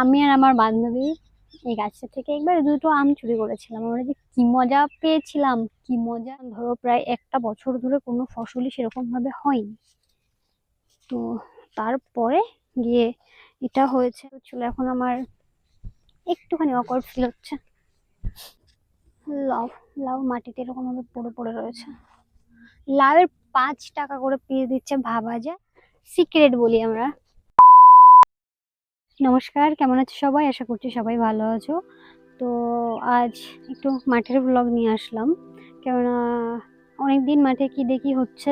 আমি আর আমার বান্ধবী এই গাছটা থেকে একবার দুটো আম চুরি করেছিলাম। আমরা যে কি মজা পেয়েছিলাম, কি মজা! ধরো প্রায় একটা বছর ধরে কোনো ফসলই সেরকম ভাবে হয়নি। তো তারপরে গিয়ে এটা হয়েছে ছিল। এখন আমার একটুখানি অকওয়ার্ড ফিল হচ্ছে। লাউ, লাউ মাটিতে এরকম ভাবে পড়ে পড়ে রয়েছে। লাউয়ের 5 টাকা করে পিস দিচ্ছে, ভাবা যায়। সিক্রেট বলি আমরা। নমস্কার, কেমন আছো সবাই? আশা করছি সবাই ভালো আছো। তো আজ একটু মাঠের ব্লগ নিয়ে আসলাম, কেননা অনেকদিন মাঠে কি দেখি হচ্ছে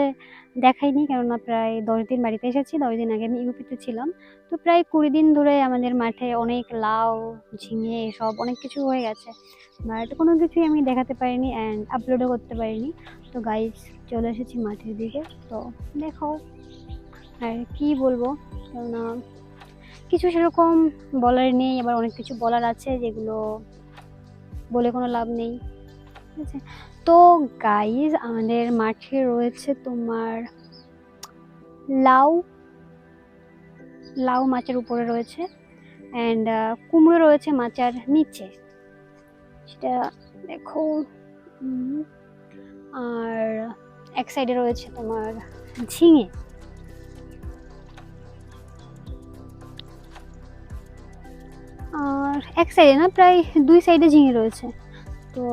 দেখাইনি। কেননা প্রায় 10 দিন বাড়িতে এসেছি, 10 দিন আগে আমি ইউপিতে ছিলাম। তো প্রায় 20 দিন ধরে আমাদের মাঠে অনেক লাউ, ঝিঙে, সব অনেক কিছু হয়ে গেছে, বাট কোনো কিছুই আমি দেখাতে পারিনি অ্যান্ড আপলোডও করতে পারিনি। তো গাইজ, চলে এসেছি মাঠের দিকে। তো দেখো, আর কি বলবো, কেননা কিছু সেরকম বলার নেই, আবার অনেক কিছু বলার আছে যেগুলো বলে কোনো লাভ নেই। ঠিক আছে? তো গাইজ, আমাদের মাঠে রয়েছে তোমার লাউ, লাউ মাচার উপরে রয়েছে, অ্যান্ড কুমড়ো রয়েছে মাচার নিচে, সেটা দেখো। আর এক সাইডে রয়েছে তোমার ঝিঙে। আর এক সাইডে না, প্রায় 2 সাইডে ঝিঙে রয়েছে। তো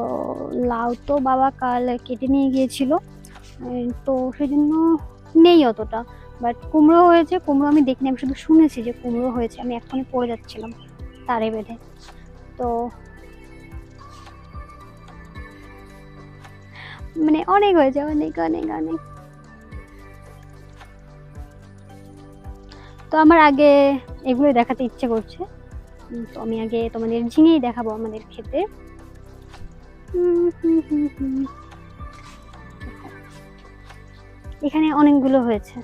লাউ তো বাবা কাল কেটে নিয়ে গিয়েছিল, তো সেজন্য নেই অতটা। বাট কুমড়ো হয়েছে, কুমড়ো আমি দেখিনি, আমি শুধু শুনেছি যে কুমড়ো হয়েছে। আমি এক্ষুনি পড়ে যাচ্ছিলাম তারে বেঁধে। তো মানে অনেক হয়েছে, অনেক অনেক অনেক। তো আমার আগে এগুলো দেখাতে ইচ্ছে করছে। তো আমি আগে তোমাদের ঝিঙেই দেখাবো আমাদের ক্ষেতে। এখানে অনেকগুলো হয়েছে।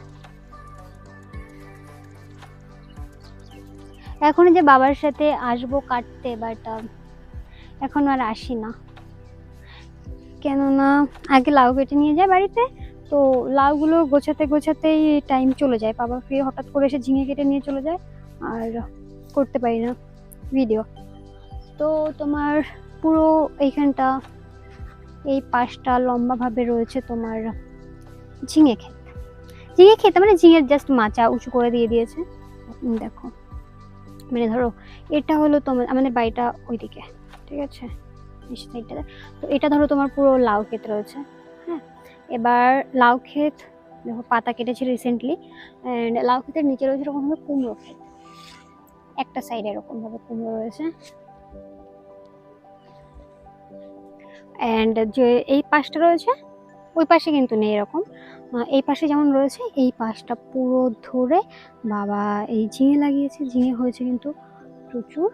এখন যে বাবার সাথে আসবো কাটতে, বাট এখন আর আসি না, কেননা আগে লাউ কেটে নিয়ে যায় বাড়িতে। তো লাউগুলো গোছাতে গোছাতেই টাইম চলে যায়, বাবা ফিরে হঠাৎ করে এসে ঝিঙে কেটে নিয়ে চলে যায়, আর করতে পারি না ভিডিও। তো তোমার পুরো এইখানটা, এই পাশটা লম্বা ভাবে রয়েছে তোমার ঝিঙে ক্ষেত। ঝিঙে ক্ষেত মানে ঝিঙের জাস্ট মাচা উঁচু করে দিয়ে দিয়েছে। দেখো, মানে ধরো এটা হলো তোমার আমাদের বাড়িটা ওইদিকে, ঠিক আছে, সাইডটা। তো এটা ধরো তোমার পুরো লাউ ক্ষেত রয়েছে। হ্যাঁ, এবার লাউ ক্ষেত দেখো, পাতা কেটেছে রিসেন্টলি, অ্যান্ড লাউ ক্ষেতের নিচে রয়েছে এরকম ভাবে কুমড়ো ক্ষেত। একটা সাইডে এরকম ভাবে কুমড়ো রয়েছে, অ্যান্ড যে এই পাশটা রয়েছে ওই পাশে কিন্তু নেই এরকম। এই পাশে যেমন রয়েছে, এই পাশটা পুরো ধরে বাবা এই ঝিঙে লাগিয়েছে। ঝিঙে হয়েছে কিন্তু প্রচুর,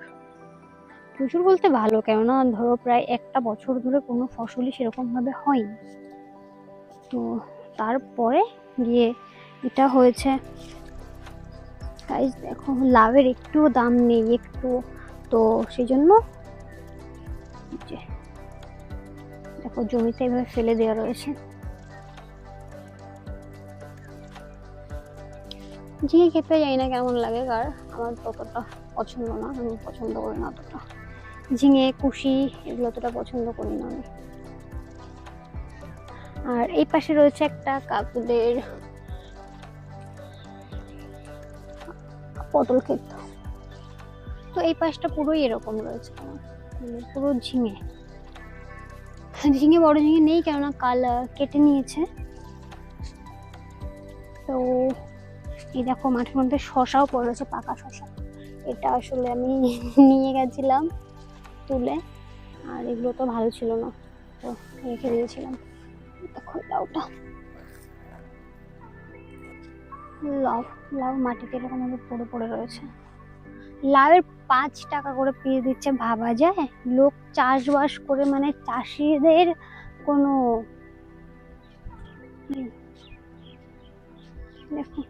প্রচুর বলতে ভালো, কেননা ধরো প্রায় একটা বছর ধরে কোনো ফসলই সেরকম ভাবে হয়নি। তো তারপরে গিয়ে এটা হয়েছে। গাইস দেখো, লাভের একটুও দাম নেই, একটু। তো সেই জন্য দেখো জমিতে এভাবে ফেলে দেওয়া রয়েছে। ঝিঙে খেতে যাই না কেমন লাগে, কার আমার ততটা পছন্দ না, আমি পছন্দ করি না অতটা। ঝিঙে, কুশি, এগুলো অতটা পছন্দ করি না আমি। আর এই পাশে রয়েছে একটা কাকুদের পটল ক্ষেত। তো এই পাশটা পুরোই এরকম রয়েছে, মানে পুরো ঝিঙে। ঝিঙে, বড় ঝিঙে নেই, কেননা কাল কেটে নিয়েছে। তো এই দেখো, মাঠের মধ্যে শশাও পড়েছে, পাকা শশা। এটা আসলে আমি নিয়ে গেছিলাম তুলে, আর এগুলো তো ভালো ছিল না, তো রেখে দিয়েছিলাম। দেখো লাউটা, লাউ, লাউ মাটিতে এরকম ভাবে পড়ে পড়ে রয়েছে। লাউয়ের 5 টাকা করে পিস দিচ্ছে, ভাবা যায়। লোক চাষবাস করে, মানে চাষিদের কোনো দেখো,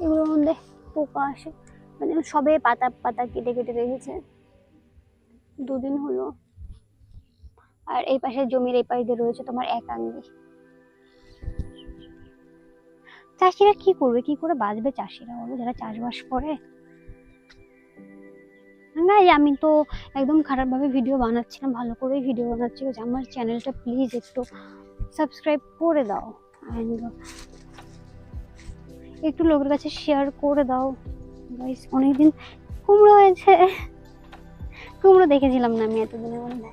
এগুলোর মধ্যে পোকা আসে, মানে সবে পাতা পাতা কেটে কেটে রেখেছে, 2 দিন হলো। আর এই পাশে জমির এই পাশ দিয়ে রয়েছে তোমার একাঙ্গি। চাষিরা কি করবে, কি করে বাঁচবে চাষিরা বলো, যারা চাষবাস করে? না আমি তো একদম খারাপভাবে ভিডিও বানাচ্ছিলাম, ভালো করে ভিডিও বানাচ্ছি। আমার চ্যানেলটা প্লিজ একটু সাবস্ক্রাইব করে দাও, অ্যান্ড একটু লোকের কাছে শেয়ার করে দাও গাইস। অনেকদিন কুমড়ো হয়েছে, কুমড়ো দেখেছিলাম না আমি এতদিনের মধ্যে।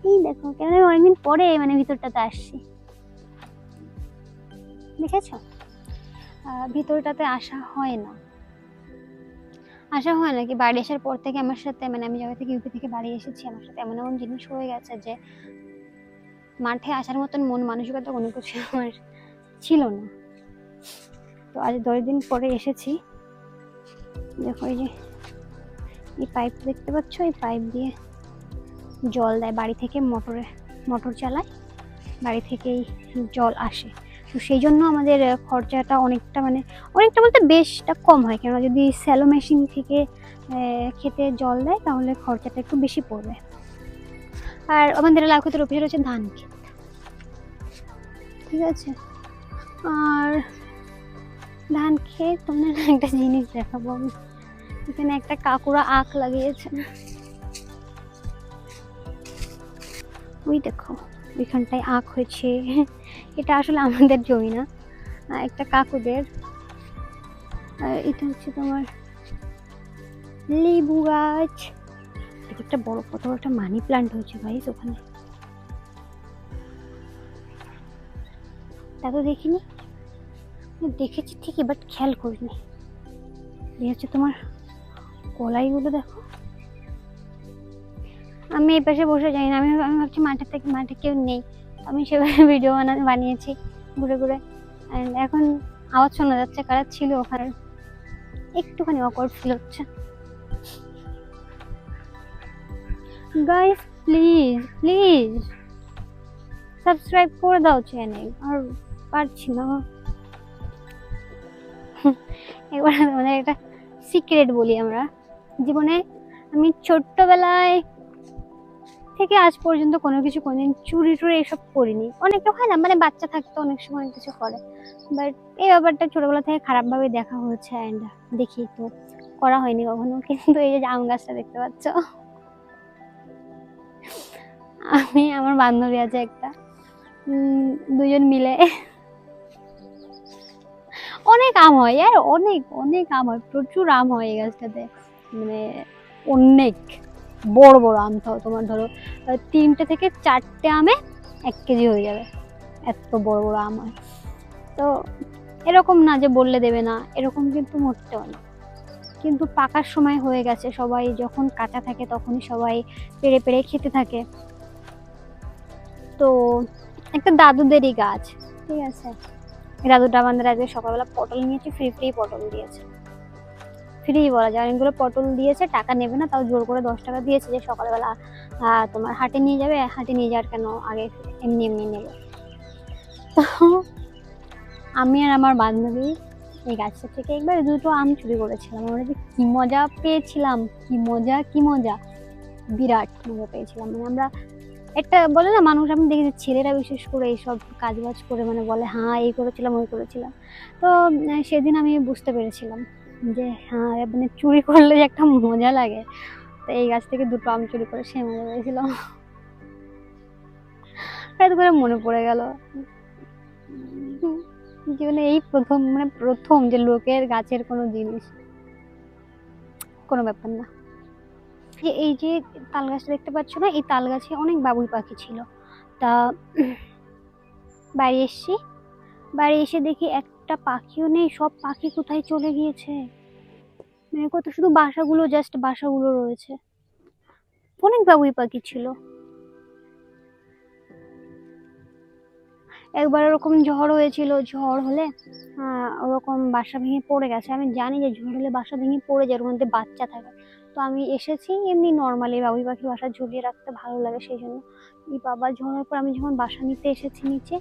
এই দেখো, কেন আমি অনেকদিন পরে মানে ভিতরটাতে আসছি, দেখেছো? ভিতরটাতে আসা হয় না, কি বাড়ি আসার পর থেকে আমার সাথে, মানে আমি জায়গা থেকে ইউপি থেকে বাড়ি এসেছি, আমার সাথে এমন এমন জিনিস হয়ে গেছে যে মাঠে আসার মতন মন মানসিকতা কোনো কিছু আমার ছিল না। তো আজ 10 দিন পরে এসেছি। দেখো এই যে এই পাইপ দেখতে পাচ্ছ, এই পাইপ দিয়ে জল দেয় বাড়ি থেকে, মোটর চালায়, বাড়ি থেকেই জল আসে। তো সেই জন্য আমাদের খরচাটা অনেকটা, মানে অনেকটা বলতে বেশটা কম হয়, কেননা যদি স্যালো মেশিন থেকে খেতে জল দেয় তাহলে খরচাটা একটু বেশি পড়বে। আর আমাদের লাউক্ষেতের অফিসে রয়েছে ধান ক্ষেত, ঠিক আছে? আর ধান খেয়ে তোমাদের একটা জিনিস দেখাবো আমি, এখানে একটা কাকুরা আখ লাগিয়েছে, ওই দেখো ওইখানটায় আখ হয়েছে। এটা আসলে আমাদের জমি না, একটা কাকুদের। এটা হচ্ছে তোমার লেবু গাছ, একটা বড় কত একটা মানি প্লান্ট হয়েছে গাইস ওখানে, তা তো দেখিনি, দেখেছি ঠিকই বাট খেয়াল করিনি। এই হচ্ছে তোমার কলাইগুলো দেখো। আমি এই পাশে বসে যাই না, আমি ভাবছি মাঠে কেউ নেই, আমি সেভাবে ভিডিও বানিয়েছি ঘুরে ঘুরে। অ্যান্ড এখন আওয়াজ শোনা যাচ্ছে, কারা ছিল ওখানে, একটুখানি অকওয়ার্ড ফিল হচ্ছে। গাইস প্লিজ সাবস্ক্রাইব করে দাও চ্যানেল, আর পারছি না। এবার আমাদের একটা সিক্রেট বলি, আমরা জীবনে আমি ছোট্টবেলায় থেকে আজ পর্যন্ত কোনো কিছু কোনোদিন চুরি টুরি এসব করিনি। অনেকে হয় না, মানে বাচ্চা থাকতে অনেক সময় অনেক কিছু করে, বাট এই ব্যাপারটা ছোটবেলা থেকে খারাপভাবে দেখা হয়েছে, অ্যান্ড দেখি তো করা হয়নি কখনো। কিন্তু এই যে আম গাছটা দেখতে পাচ্ছ, আমি আমার বান্ধবী আছে একটা, দুজন মিলে অনেক আম হয়, আর অনেক অনেক আম হয়, প্রচুর আম হয় এই গাছটাতে, মানে অনেক বড় বড় আম। তোমার ধরো 3টে থেকে 4টে আমে 1 কেজি হয়ে যাবে, এত বড় বড় আম হয়। তো এরকম না যে বললে দেবে না, এরকম কিন্তু মোটেও না, কিন্তু পাকার সময় হয়ে গেছে, সবাই যখন কাঁচা থাকে তখনই সবাই পেড়ে পেড়ে খেতে থাকে। তো একটা দাদুদেরই গাছ, ঠিক আছে, দাদুটা আমাদের আজকে সকালবেলা পটল নিয়েছে, ফ্রি পটল দিয়েছে, ফ্রি বলা যায়, অনেকগুলো পটল দিয়েছে, টাকা নেবে না, তাও জোর করে 10 টাকা দিয়েছে যে সকালবেলা তোমার হাটে নিয়ে যাবে, হাটে নিয়ে যাওয়ার কেন, আগে এমনি নেবে। তো আমি আর আমার বান্ধবী এই গাছটা থেকে একবার 2টো আম চুরি করেছিলাম, আমরা যে কি মজা পেয়েছিলাম, কি মজা, বিরাট মজা পেয়েছিলাম। মানে আমরা একটা বলে না, মানুষ আমি দেখি ছেলেরা বিশেষ করে এইসব কাজবাজ করে, মানে বলে হ্যাঁ এই করেছিলাম ওই করেছিলাম। তো সেদিন আমি বুঝতে পেরেছিলাম যে হ্যাঁ, মানে চুরি করলে যে একটা মজা লাগে। তো এই গাছ থেকে 2টো আম চুরি করে সে মজা পেয়েছিলাম, হঠাৎ করে মনে পড়ে গেল। জীবনে এই প্রথম যে লোকের গাছের কোনো জিনিস, কোনো ব্যাপার না। এই যে তাল গাছটা দেখতে পাচ্ছ না, এই তাল গাছে অনেক বাবুই পাখি ছিল। তা বাড়ি এসে দেখি একটা পাখিও নেই, সব পাখি কোথায় চলে গিয়েছে, মানে কত শুধু বাসাগুলো রয়েছে। অনেক বাবুই পাখি ছিল। একবার ওরকম ঝড় হয়েছিল, ঝড় হলে ওরকম বাসা ভেঙে পড়ে গেছে। আমি জানি যে ঝড় হলে বাসা ভেঙে পড়ে যায়, ওর মধ্যে বাচ্চা থাকে। তো আমি এসেছি এমনি নর্মালি, বাবুই পাখি বাসা ঝুলিয়ে রাখতে ভালো লাগে, সেই জন্য। এই বাবা, ঝড়ের পর আমি যখন বাসা নিতে এসেছি নিচে,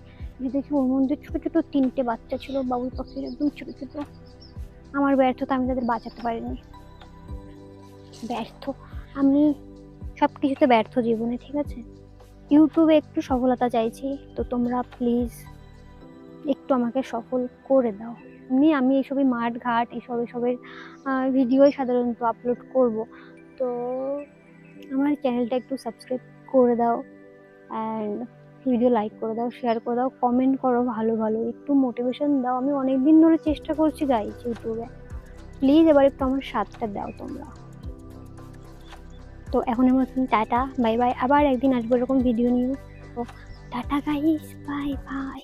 দেখি ওর মধ্যে ছোট ছোট 3টে বাচ্চা ছিল, বাবুই পাখির একদম ছোট ছোট। আমার ব্যর্থতা, আমি তাদের বাঁচাতে পারিনি, ব্যর্থ আমি, সবকিছুতে ব্যর্থ জীবনে, ঠিক আছে? ইউটিউবে একটু সফলতা চাইছি, তো তোমরা প্লিজ একটু আমাকে সফল করে দাও। এমনি আমি এইসবই মাঠ ঘাট এসবের ভিডিওই সাধারণত আপলোড করব। তো আমার চ্যানেলটা একটু সাবস্ক্রাইব করে দাও অ্যান্ড ভিডিও লাইক করে দাও, শেয়ার করে দাও, কমেন্ট করো ভালো ভালো, একটু মোটিভেশন দাও। আমি অনেক দিন ধরে চেষ্টা করছি গাইজ ইউটিউবে, প্লিজ এবার একটু আমার সাথটা দাও তোমরা। তো এখনের মতন টাটা, বাই বাই, আবার একদিন আসবো এরকম ভিডিও নিয়ে। তো টাটা গাইস, বাই বাই।